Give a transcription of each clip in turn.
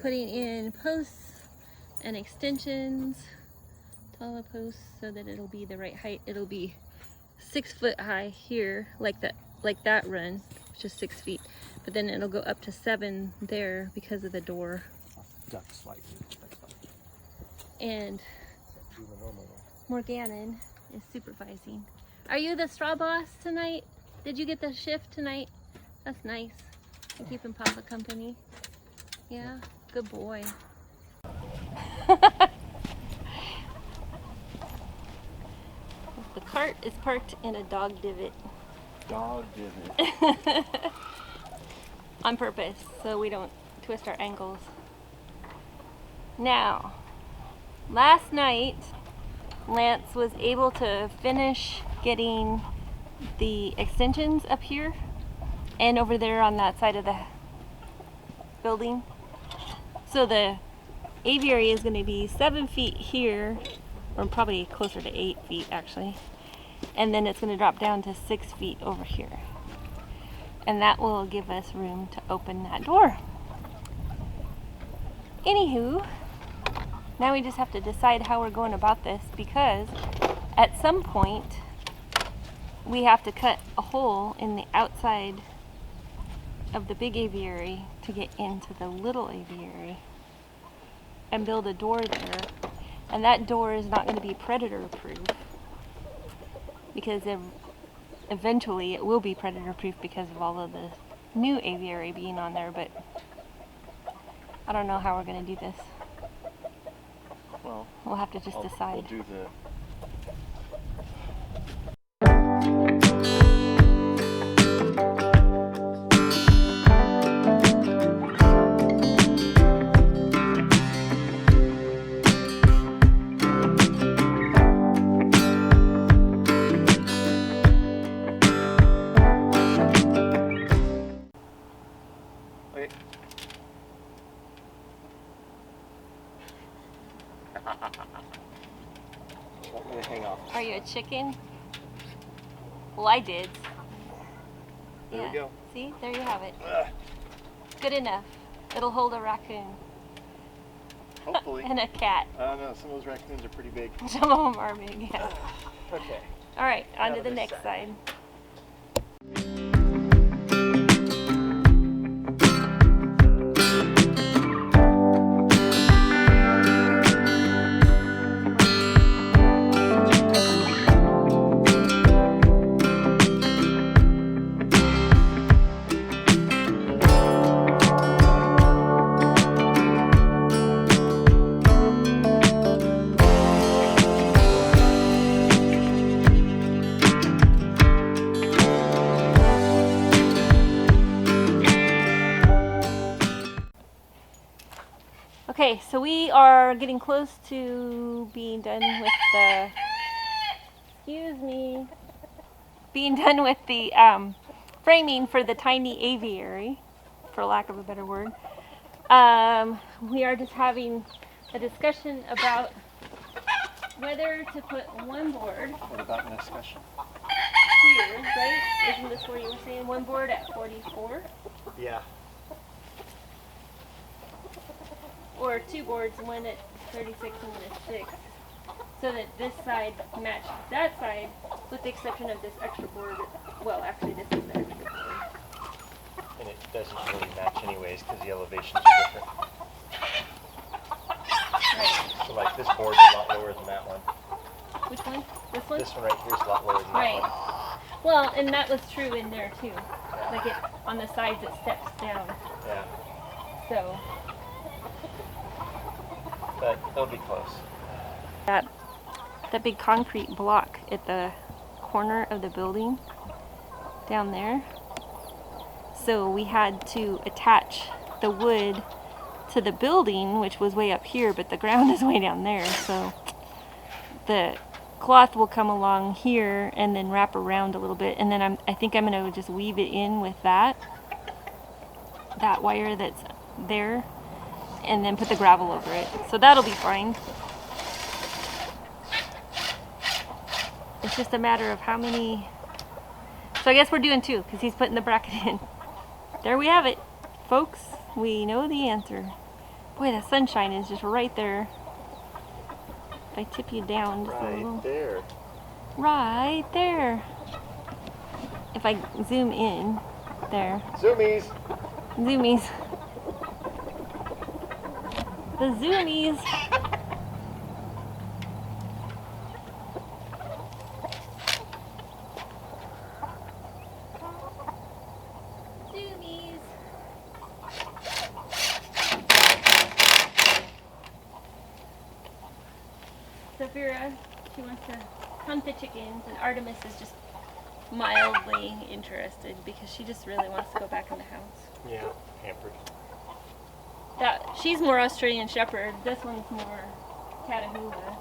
putting in posts and extensions, taller posts, so that it'll be the right height. It'll be 6 foot high here, like that run, which is 6 feet. But then it'll go up to 7 there because of the door. Duck slightly. And Morganon is supervising. Are you the straw boss tonight? Did you get the shift tonight? That's nice. You're keeping Papa company. Yeah, good boy. The cart is parked in a dog divot. Dog divot. On purpose, so we don't twist our ankles. Now, last night, Lance was able to finish getting the extensions up here and over there on that side of the building. So the aviary is going to be 7 feet here, or probably closer to 8 feet actually. And then it's going to drop down to 6 feet over here. And that will give us room to open that door. Anywho, now we just have to decide how we're going about this, because at some point we have to cut a hole in the outside of the big aviary to get into the little aviary and build a door there. And that door is not going to be predator proof, because eventually it will be predator proof because of all of the new aviary being on there, but I don't know how we're going to do this. Well, we'll have to just decide. We'll do the want me to hang off. Are you a chicken? Well, I did. There we go. See, there you have it. Good enough. It'll hold a raccoon. Hopefully. And a cat. I don't know, some of those raccoons are pretty big. Some of them are big, yeah. Okay. All right, on Now to the this next side. Okay, so we are getting close to being done with the, framing for the tiny aviary, for lack of a better word. We are just having a discussion about whether to put one board. What about an discussion? Here, right? Isn't this where you were saying one board at 44? Yeah. Or 2 boards, one at 36 and one at 6, so that this side matches that side, with the exception of this extra board. Well, actually this is the extra board. And it doesn't really match anyways because the elevations are different. Right. So like this board's a lot lower than that one. Which one? This one? This one right here is a lot lower than that one. Right. Well, and that was true in there too. Like it, on the sides it steps down. Yeah. So. But they'll be close. That big concrete block at the corner of the building down there. So we had to attach the wood to the building, which was way up here, but the ground is way down there. So the cloth will come along here and then wrap around a little bit, and then I think I'm going to just weave it in with that wire that's there, and then put the gravel over it. So that'll be fine. It's just a matter of how many. So I guess we're doing 2 because he's putting the bracket in. There we have it, folks. We know the answer. Boy, the sunshine is just right there. If I tip you down just a little. Right there. Right there. If I zoom in, there. Zoomies. Zoomies. The zoomies. Zoomies. Sapphira, she wants to hunt the chickens, and Artemis is just mildly interested because she just really wants to go back in the house. Yeah, pampered. She's more Australian Shepherd. This one's more Catahoula.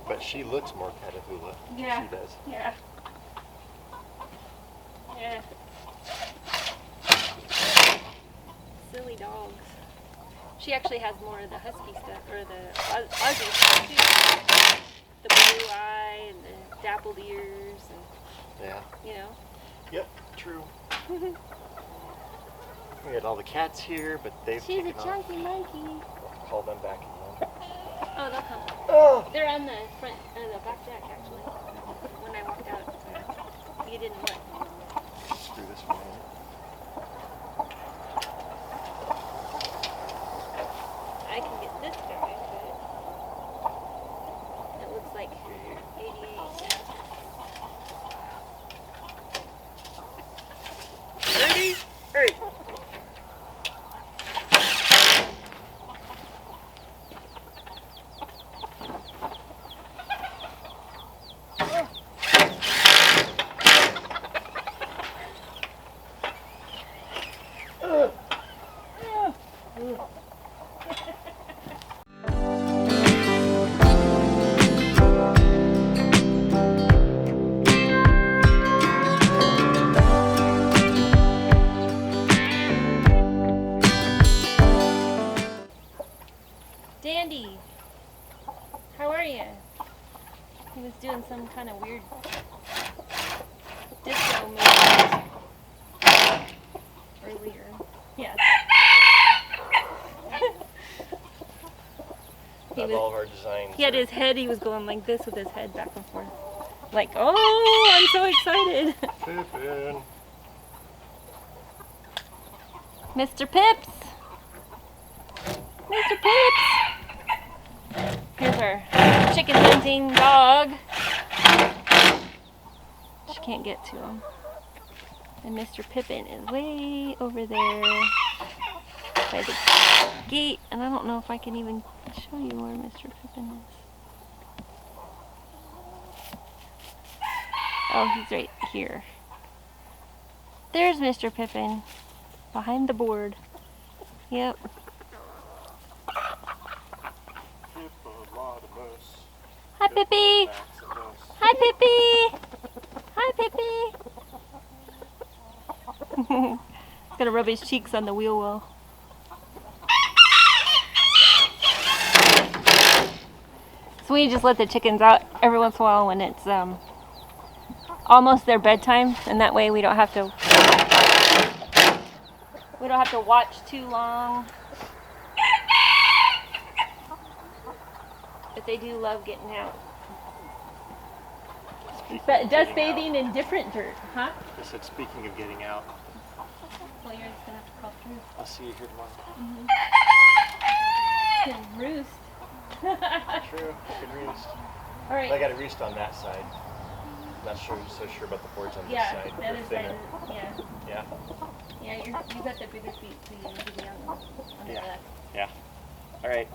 But she looks more Catahoula. Yeah. She does. Yeah. Yeah. Silly dogs. She actually has more of the husky stuff, or the Aussie stuff too. The blue eye and the dappled ears, and Yeah. you know. Yep, true. We had all the cats here, but they've She's a taken off. chunky monkey. Call them back again. Oh, they'll come. Oh! They're on the front, the back deck actually. When I walked out, you didn't look. Screw this one in. I can get this guy, but it looks like 88. Ready? Hey! Dandy, how are you? He was doing some kind of weird disco move earlier. Yes. Of all of our designs. He had his head, he was going like this with his head back and forth. Like, oh, I'm so excited. Pippin. Mr. Pips! Mr. Pips! Here's our chicken hunting dog. She can't get to him. And Mr. Pippin is way over there by the gate. And I don't know if I can even show you where Mr. Pippin is. Oh, he's right here. There's Mr. Pippin. Behind the board. Yep. Hi, Pippi. Hi, Pippi. Hi, Pippi. He's gonna rub his cheeks on the wheel well. So we just let the chickens out every once in a while when it's almost their bedtime, and that way we don't have to watch too long. But they do love getting out. But dust bathing in different dirt, huh? I said, speaking of getting out, Well, you're just gonna have to crawl through. I'll see you here tomorrow. Can roost. True, I can roost. All right. I got a roost on that side. Not so sure about the boards on Yeah, this side. the other They're side. thinner. Yeah. Yeah? Yeah, you got the bigger feet, so you need to be on the Yeah. left. Yeah. All right.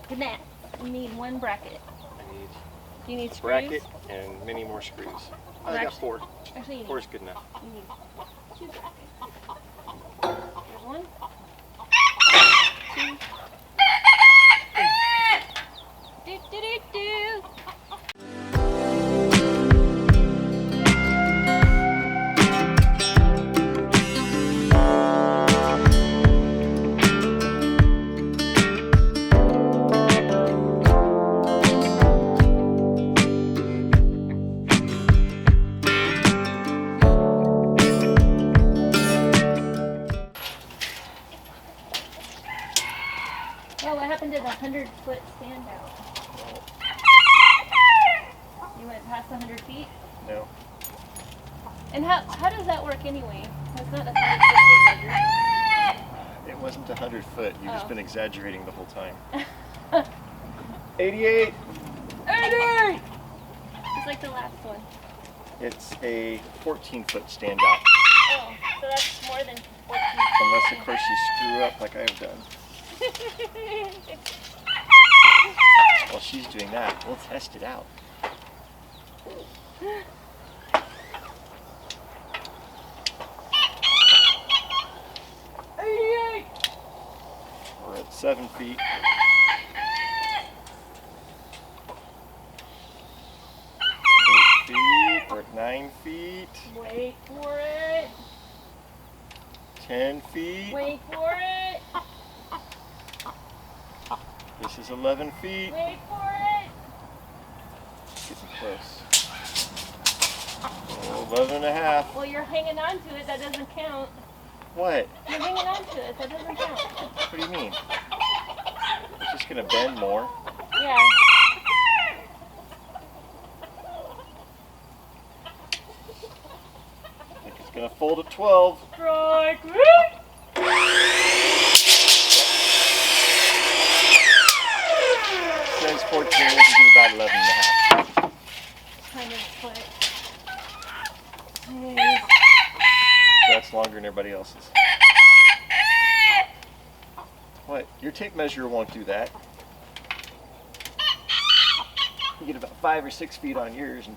Good mat. You need one bracket. I need Do you need a screws? bracket and many more screws. I got actually- 4. Actually, you 4 need, is good enough. you need 2 brackets. There's one. 2. Do do do do. Oh, what happened to the 100-foot standout? You went past 100 feet? No. And how does that work anyway? That's not a 100-foot measure. It wasn't 100 foot. You've just Oh. been exaggerating the whole time. 88! 88! It's like the last one. It's a 14-foot standout. Oh, so that's more than 14. Unless, of course, you screw up like I've done. While she's doing that, we'll test it out. We're at 7 feet. 8 feet. We're at 9 feet. Wait for it. 10 feet. Wait for it. This is 11 feet. Wait for it. Getting close. Oh, 11 and a half. Well, you're hanging on to it. That doesn't count. What? You're hanging on to it. That doesn't count. What do you mean? It's just gonna bend more. Yeah. I think it's gonna fold at 12. Strike. It says 14. We can do about 11 and a half. Kind of split. That's longer than everybody else's. What? Your tape measure won't do that. You get about 5 or 6 feet on yours. And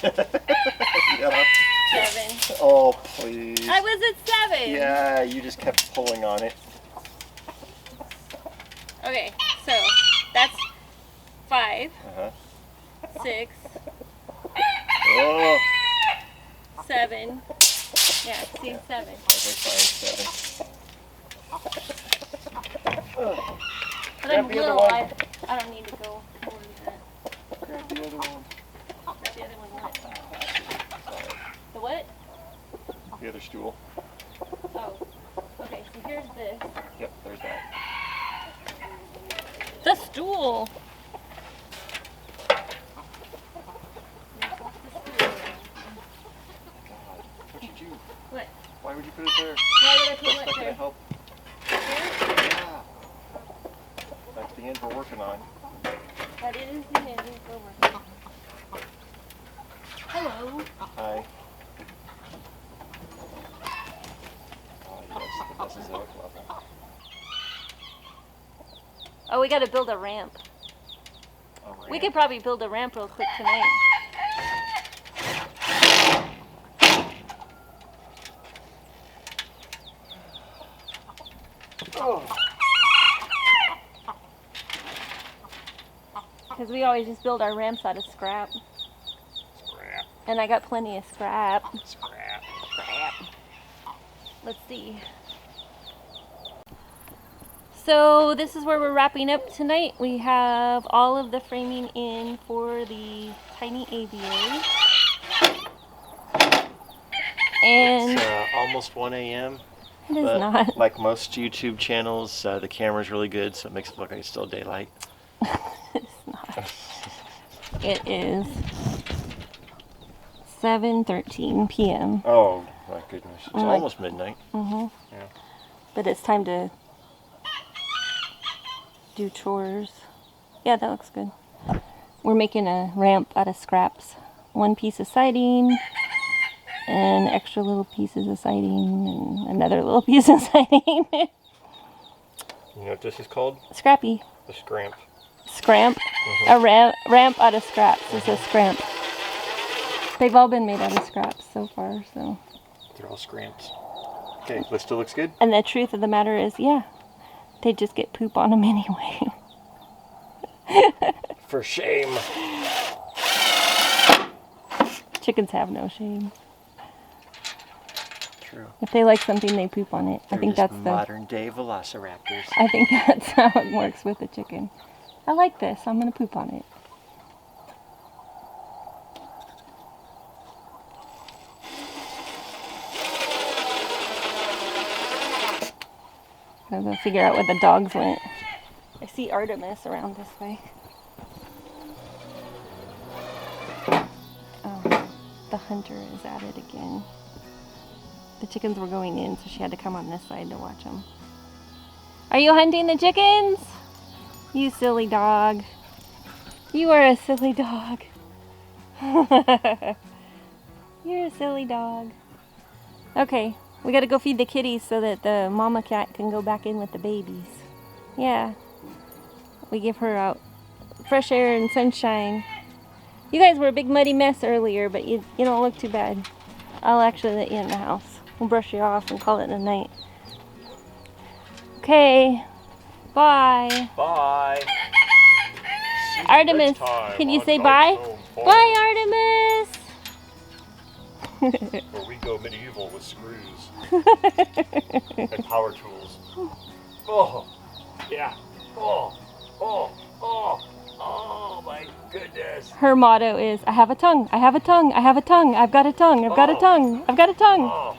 yeah. 7. Oh, please. I was at 7. Yeah, you just kept pulling on it. Okay, so that's 5, Uh-huh. 6, Oh. 7. Yeah, see, Yeah. 7. Okay, fine, 7. Oh, But Grab I'm the other little. one. I don't need to go more than that. grab the other one. Grab the other one. What? Sorry. The what? The other stool. Oh. Okay, so here's this. Yep, there's that. The stool. God, what'd you do? What? Why would you put it there? Why would I put That's what not gonna there? help. Here? Yeah. That's the end we're working on. That is the end we're working. Hello. Hi. Oh, yes, the Mesozoic level. Oh, we gotta build a ramp. Oh, We could probably build a ramp real quick tonight. Oh. Because we always just build our ramps out of scrap. Scrap. And I got plenty of scrap. Scrap. Scrap. Let's see. So this is where we're wrapping up tonight. We have all of the framing in for the tiny aviary. And It's almost 1 a.m. it is But not. like most YouTube channels, the camera's really good, so it makes it look like it's still daylight. It's not. It is 7:13 p.m. Oh my goodness, it's Like- almost midnight. Mhm. Yeah. But it's time to do chores. Yeah, that looks good. We're making a ramp out of scraps. One piece of siding, and extra little pieces of siding, and another little piece of siding. You know what this is called? Scrappy. The scramp. Scramp. A ramp out of scraps is a scramp. They've all been made out of scraps so far, so. They're all scramps. Okay, this still looks good? And the truth of the matter is, yeah, they just get poop on them anyway. For shame. Chickens have no shame. True. If they like something, they poop on it. I think that's the. modern day velociraptors. I think that's how it works with a chicken. I like this. I'm gonna poop on it. I'm gonna figure out where the dogs went. I see Artemis around this way. Oh, the hunter is at it again. The chickens were going in, so she had to come on this side to watch them. Are you hunting the chickens? You silly dog. You are a silly dog. You're a silly dog. Okay, we gotta go feed the kitties so that the mama cat can go back in with the babies. Yeah. We give her out fresh air and sunshine. You guys were a big muddy mess earlier, but you don't look too bad. I'll actually let you in the house. We'll brush you off and call it a night. Okay. Bye. Bye. Artemis, can you say bye? Bye, Artemis. Where we go medieval with screws and power tools. Oh, yeah. Oh my goodness. Her motto is, I have a tongue, I have a tongue, I have a tongue, I've got a tongue, I've got a tongue, I've got a tongue. Oh.